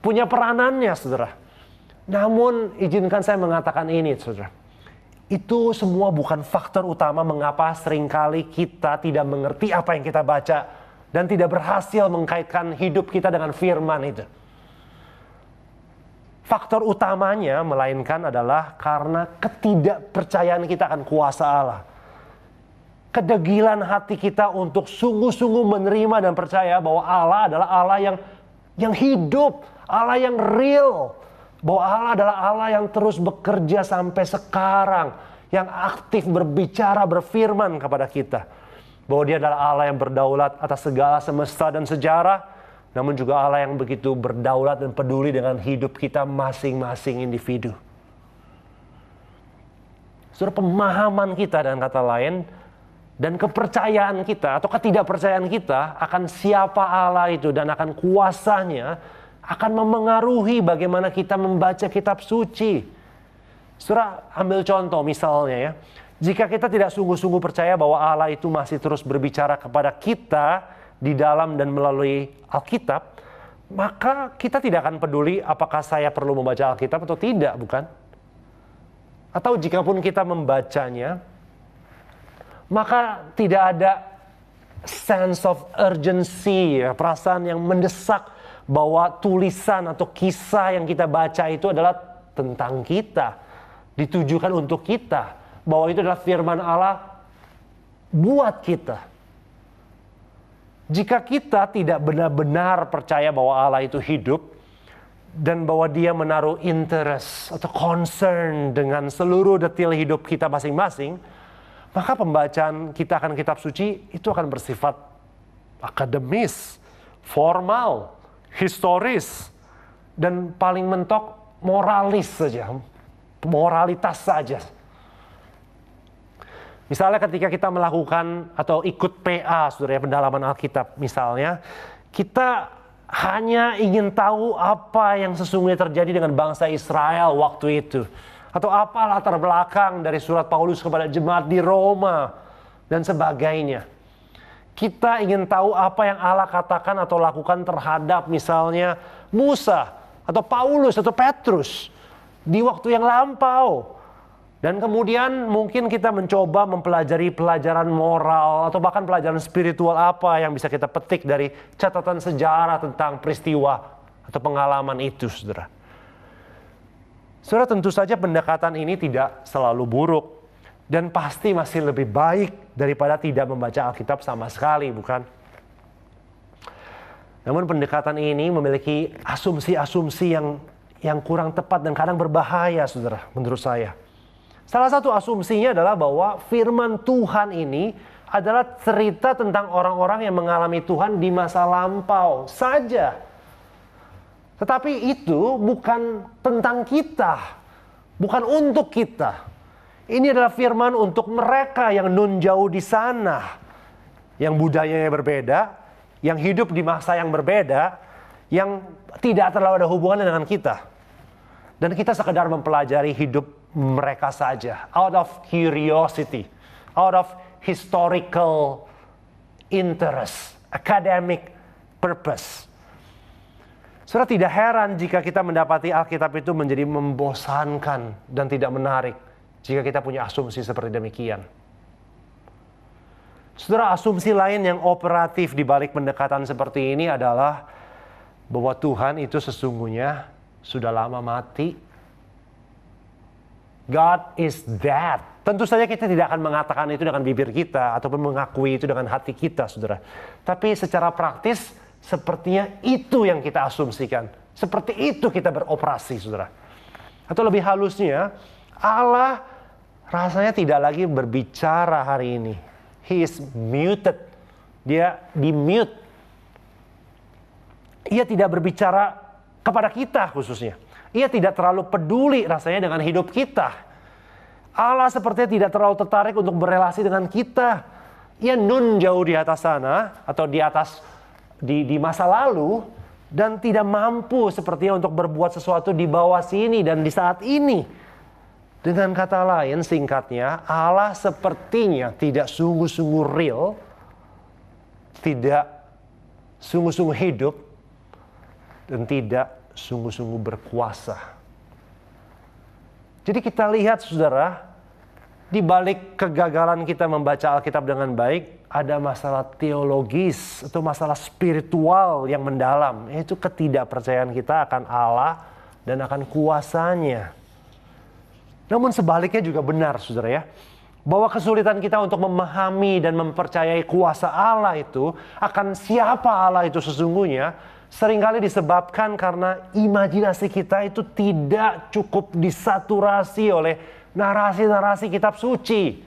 punya peranannya, saudara. Namun izinkan saya mengatakan ini, saudara. Itu semua bukan faktor utama mengapa seringkali kita tidak mengerti apa yang kita baca dan tidak berhasil mengkaitkan hidup kita dengan firman itu. Faktor utamanya melainkan adalah karena ketidakpercayaan kita akan kuasa Allah. Kedegilan hati kita untuk sungguh-sungguh menerima dan percaya bahwa Allah adalah Allah yang hidup, Allah yang real. Bahwa Allah adalah Allah yang terus bekerja sampai sekarang, yang aktif berbicara, berfirman kepada kita. Bahwa dia adalah Allah yang berdaulat atas segala semesta dan sejarah, namun juga Allah yang begitu berdaulat dan peduli dengan hidup kita masing-masing individu. Saudara, pemahaman kita dengan kata lain, dan kepercayaan kita atau ketidakpercayaan kita akan siapa Allah itu dan akan kuasanya, akan memengaruhi bagaimana kita membaca kitab suci. Saudara, ambil contoh misalnya ya. Jika kita tidak sungguh-sungguh percaya bahwa Allah itu masih terus berbicara kepada kita di dalam dan melalui Alkitab, maka kita tidak akan peduli apakah saya perlu membaca Alkitab atau tidak, bukan? Atau jikapun kita membacanya, maka tidak ada sense of urgency, ya, perasaan yang mendesak bahwa tulisan atau kisah yang kita baca itu adalah tentang kita, ditujukan untuk kita. Bahwa itu adalah firman Allah buat kita. Jika kita tidak benar-benar percaya bahwa Allah itu hidup dan bahwa dia menaruh interest atau concern dengan seluruh detail hidup kita masing-masing, maka pembacaan kita akan kitab suci itu akan bersifat akademis, formal, historis, dan paling mentok moralis saja, moralitas saja. Misalnya ketika kita melakukan atau ikut PA, saudara, pendalaman Alkitab misalnya, kita hanya ingin tahu apa yang sesungguhnya terjadi dengan bangsa Israel waktu itu. Atau apa latar belakang dari surat Paulus kepada jemaat di Roma dan sebagainya. Kita ingin tahu apa yang Allah katakan atau lakukan terhadap misalnya Musa atau Paulus atau Petrus di waktu yang lampau. Dan kemudian mungkin kita mencoba mempelajari pelajaran moral atau bahkan pelajaran spiritual apa yang bisa kita petik dari catatan sejarah tentang peristiwa atau pengalaman itu, saudara. Saudara, tentu saja pendekatan ini tidak selalu buruk dan pasti masih lebih baik daripada tidak membaca Alkitab sama sekali, bukan? Namun pendekatan ini memiliki asumsi-asumsi yang kurang tepat dan kadang berbahaya, saudara, menurut saya. Salah satu asumsinya adalah bahwa firman Tuhan ini adalah cerita tentang orang-orang yang mengalami Tuhan di masa lampau saja. Tetapi itu bukan tentang kita, bukan untuk kita. Ini adalah firman untuk mereka yang nun jauh di sana, yang budayanya berbeda, yang hidup di masa yang berbeda, yang tidak terlalu ada hubungannya dengan kita. Dan kita sekedar mempelajari hidup mereka saja, out of curiosity, out of historical interest, academic purpose. Saudara, tidak heran jika kita mendapati Alkitab itu menjadi membosankan dan tidak menarik jika kita punya asumsi seperti demikian. Saudara, asumsi lain yang operatif di balik pendekatan seperti ini adalah bahwa Tuhan itu sesungguhnya sudah lama mati. God is dead. Tentu saja kita tidak akan mengatakan itu dengan bibir kita ataupun mengakui itu dengan hati kita, saudara. Tapi secara praktis sepertinya itu yang kita asumsikan. Seperti itu kita beroperasi, saudara. Atau lebih halusnya, Allah rasanya tidak lagi berbicara hari ini. He is muted. Dia di-mute. Ia tidak berbicara kepada kita khususnya. Ia tidak terlalu peduli rasanya dengan hidup kita. Allah sepertinya tidak terlalu tertarik untuk berelasi dengan kita. Ia nun jauh di atas sana atau di atas di masa lalu dan tidak mampu sepertinya untuk berbuat sesuatu di bawah sini dan di saat ini. Dengan kata lain, singkatnya, Allah sepertinya tidak sungguh-sungguh real, tidak sungguh-sungguh hidup, dan tidak sungguh-sungguh berkuasa. Jadi kita lihat, saudara, di balik kegagalan kita membaca Alkitab dengan baik, ada masalah teologis atau masalah spiritual yang mendalam, yaitu ketidakpercayaan kita akan Allah dan akan kuasanya. Namun sebaliknya juga benar, saudara ya, bahwa kesulitan kita untuk memahami dan mempercayai kuasa Allah itu, akan siapa Allah itu sesungguhnya, seringkali disebabkan karena imajinasi kita itu tidak cukup disaturasi oleh narasi-narasi kitab suci.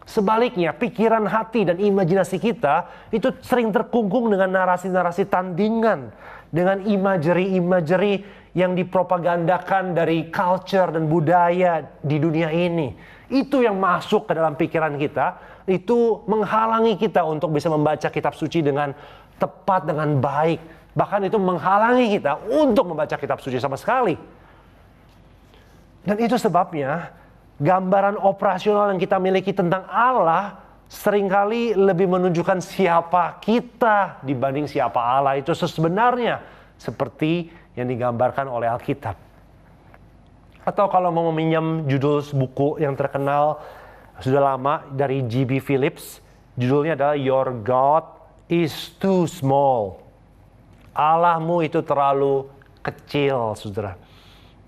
Sebaliknya, pikiran hati dan imajinasi kita itu sering terkungkung dengan narasi-narasi tandingan, dengan imagery-imagery yang dipropagandakan dari culture dan budaya di dunia ini. Itu yang masuk ke dalam pikiran kita, itu menghalangi kita untuk bisa membaca kitab suci dengan tepat, dengan baik. Bahkan itu menghalangi kita untuk membaca kitab suci sama sekali. Dan itu sebabnya gambaran operasional yang kita miliki tentang Allah seringkali lebih menunjukkan siapa kita dibanding siapa Allah itu sebenarnya, seperti yang digambarkan oleh Alkitab. Atau kalau mau meminjam judul buku yang terkenal sudah lama dari G.B. Phillips, judulnya adalah Your God is Too Small. Allahmu itu terlalu kecil, saudara.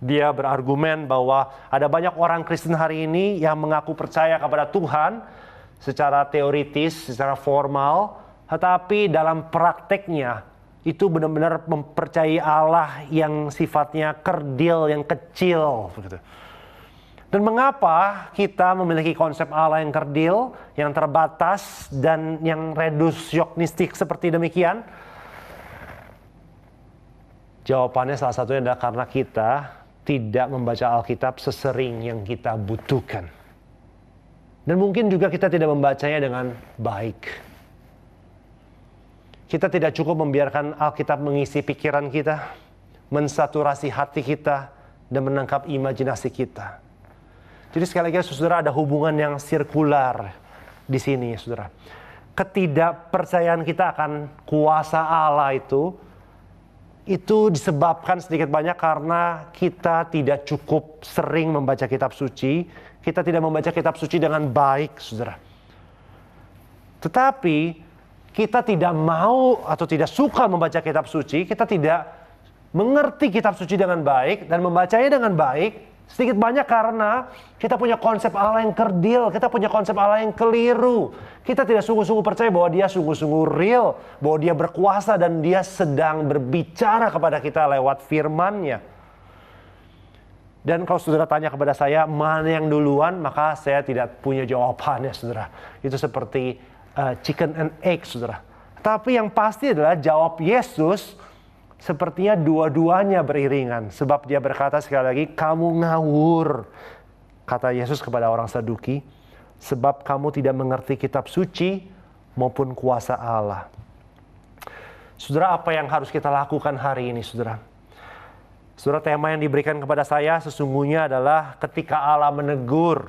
Dia berargumen bahwa ada banyak orang Kristen hari ini yang mengaku percaya kepada Tuhan secara teoritis, secara formal, tetapi dalam prakteknya itu benar-benar mempercayai Allah yang sifatnya kerdil, yang kecil. Dan mengapa kita memiliki konsep Allah yang kerdil, yang terbatas, dan yang reduksionistik seperti demikian? Jawabannya salah satunya adalah karena kita tidak membaca Alkitab sesering yang kita butuhkan. Dan mungkin juga kita tidak membacanya dengan baik. Kita tidak cukup membiarkan Alkitab mengisi pikiran kita, mensaturasi hati kita, dan menangkap imajinasi kita. Jadi sekali lagi, saudara, ada hubungan yang sirkular di sini, saudara. Ketidakpercayaan kita akan kuasa Allah itu disebabkan sedikit banyak karena kita tidak cukup sering membaca kitab suci. Kita tidak membaca kitab suci dengan baik, saudara. Tetapi kita tidak mau atau tidak suka membaca kitab suci, kita tidak mengerti kitab suci dengan baik dan membacanya dengan baik, sedikit banyak karena kita punya konsep Allah yang kerdil, kita punya konsep Allah yang keliru. Kita tidak sungguh-sungguh percaya bahwa dia sungguh-sungguh real, bahwa dia berkuasa dan dia sedang berbicara kepada kita lewat firman-Nya. Dan kalau saudara tanya kepada saya, mana yang duluan, maka saya tidak punya jawabannya, saudara. Itu seperti chicken and egg, saudara. Tapi yang pasti adalah jawab Yesus sepertinya dua-duanya beriringan. Sebab dia berkata sekali lagi, kamu ngawur, kata Yesus kepada orang Saduki, sebab kamu tidak mengerti kitab suci maupun kuasa Allah. Saudara, apa yang harus kita lakukan hari ini, saudara? Saudara, tema yang diberikan kepada saya sesungguhnya adalah ketika Allah menegur.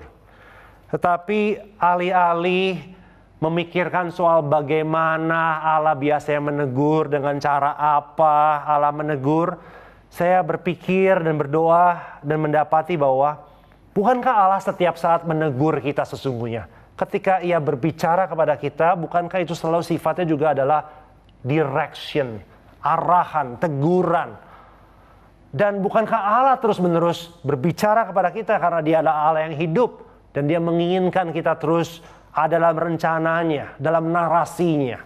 Tetapi alih-alih memikirkan soal bagaimana Allah biasanya menegur, dengan cara apa Allah menegur, saya berpikir dan berdoa dan mendapati bahwa bukankah Allah setiap saat menegur kita sesungguhnya? Ketika ia berbicara kepada kita, bukankah itu selalu sifatnya juga adalah direction, arahan, teguran? Dan bukankah Allah terus-menerus berbicara kepada kita karena dia adalah Allah yang hidup dan dia menginginkan kita terus dalam rencananya, dalam narasinya.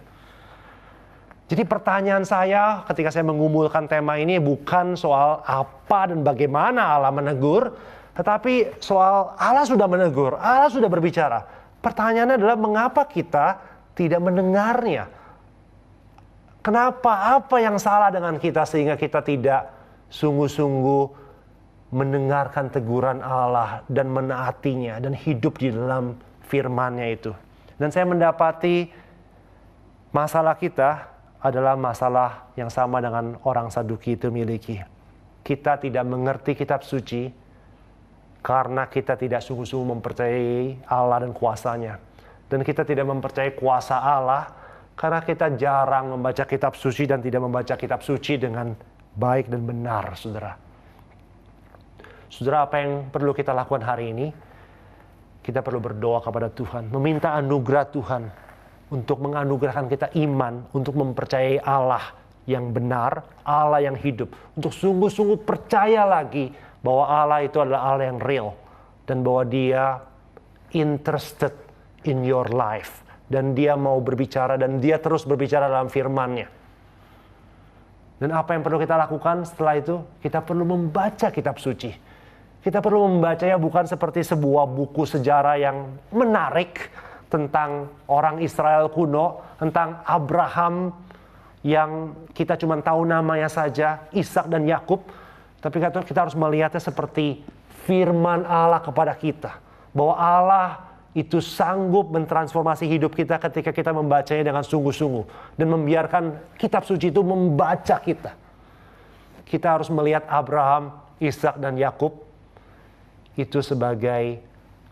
Jadi pertanyaan saya ketika saya mengumpulkan tema ini bukan soal apa dan bagaimana Allah menegur, tetapi soal Allah sudah menegur, Allah sudah berbicara. Pertanyaannya adalah mengapa kita tidak mendengarnya? Kenapa? Apa yang salah dengan kita sehingga kita tidak sungguh-sungguh mendengarkan teguran Allah dan menaatinya dan hidup di dalam firman-Nya itu. Dan saya mendapati Masalah kita adalah masalah yang sama dengan orang Saduki itu miliki. Kita tidak mengerti kitab suci karena kita tidak sungguh-sungguh mempercayai Allah dan kuasanya. Dan kita tidak mempercayai kuasa Allah karena kita jarang membaca kitab suci dan tidak membaca kitab suci dengan baik dan benar, saudara. Saudara, apa yang perlu kita lakukan hari ini? Kita perlu berdoa kepada Tuhan, meminta anugerah Tuhan untuk menganugerahkan kita iman, untuk mempercayai Allah yang benar, Allah yang hidup, untuk sungguh-sungguh percaya lagi bahwa Allah itu adalah Allah yang real, dan bahwa Dia interested in your life, dan Dia mau berbicara, dan Dia terus berbicara dalam firman-Nya. Dan apa yang perlu kita lakukan setelah itu? Kita perlu membaca kitab suci. Kita perlu membacanya bukan seperti sebuah buku sejarah yang menarik tentang orang Israel kuno, tentang Abraham yang kita cuma tahu namanya saja, Ishak dan Yakub. Tapi kita harus melihatnya seperti firman Allah kepada kita. Bahwa Allah itu sanggup mentransformasi hidup kita ketika kita membacanya dengan sungguh-sungguh. Dan membiarkan kitab suci itu membaca kita. Kita harus melihat Abraham, Ishak dan Yakub itu sebagai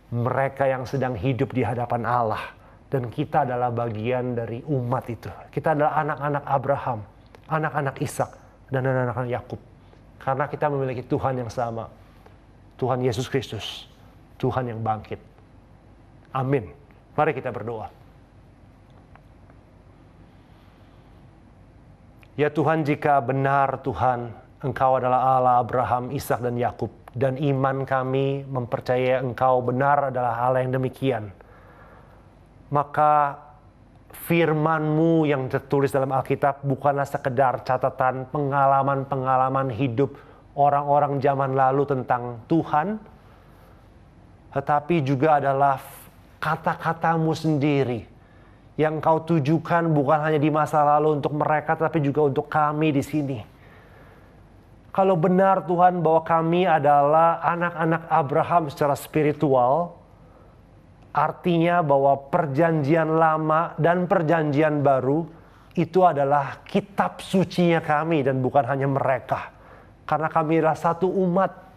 mereka yang sedang hidup di hadapan Allah. Dan kita adalah bagian dari umat itu. Kita adalah anak-anak Abraham, anak-anak Ishak, dan anak-anak Yakub. Karena kita memiliki Tuhan yang sama. Tuhan Yesus Kristus. Tuhan yang bangkit. Amin. Mari kita berdoa. Ya Tuhan, jika benar Tuhan, Engkau adalah Allah Abraham, Ishak, dan Yakub. Dan iman kami mempercayai Engkau benar adalah Allah yang demikian. Maka firman-Mu yang tertulis dalam Alkitab bukanlah sekedar catatan pengalaman-pengalaman hidup orang-orang zaman lalu tentang Tuhan, tetapi juga adalah kata-kata-Mu sendiri yang Engkau tujukan bukan hanya di masa lalu untuk mereka, tapi juga untuk kami di sini. Kalau benar Tuhan bahwa kami adalah anak-anak Abraham secara spiritual, artinya bahwa perjanjian lama dan perjanjian baru itu adalah kitab sucinya kami dan bukan hanya mereka. Karena kami adalah satu umat.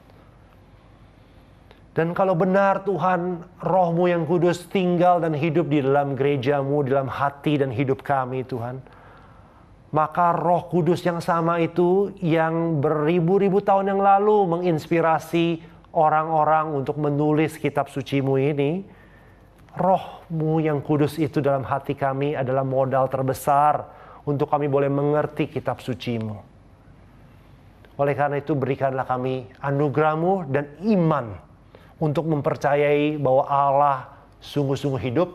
Dan kalau benar Tuhan, Roh-Mu yang kudus tinggal dan hidup di dalam gereja-Mu, di dalam hati dan hidup kami Tuhan. Maka Roh Kudus yang sama itu yang beribu-ribu tahun yang lalu menginspirasi orang-orang untuk menulis kitab suci-Mu ini, Roh-Mu yang kudus itu dalam hati kami adalah modal terbesar untuk kami boleh mengerti kitab suci-Mu. Oleh karena itu berikanlah kami anugerah-Mu dan iman untuk mempercayai bahwa Allah sungguh-sungguh hidup,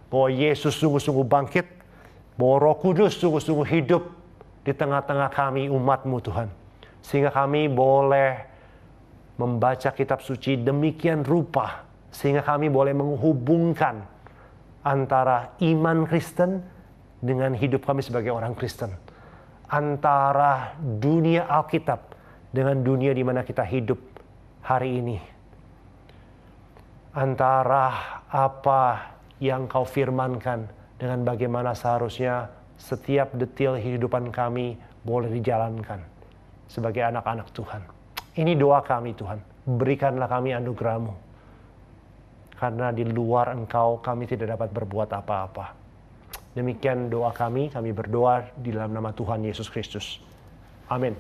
bahwa Yesus sungguh-sungguh bangkit, bahwa Roh Kudus sungguh-sungguh hidup di tengah-tengah kami umat-Mu Tuhan. Sehingga kami boleh membaca kitab suci demikian rupa, sehingga kami boleh menghubungkan antara iman Kristen dengan hidup kami sebagai orang Kristen. Antara dunia Alkitab dengan dunia di mana kita hidup hari ini. Antara apa yang Kau firmankan dengan bagaimana seharusnya setiap detail kehidupan kami boleh dijalankan sebagai anak-anak Tuhan. Ini doa kami Tuhan, berikanlah kami anugerah-Mu. Karena di luar Engkau kami tidak dapat berbuat apa-apa. Demikian doa kami berdoa di dalam nama Tuhan Yesus Kristus. Amin.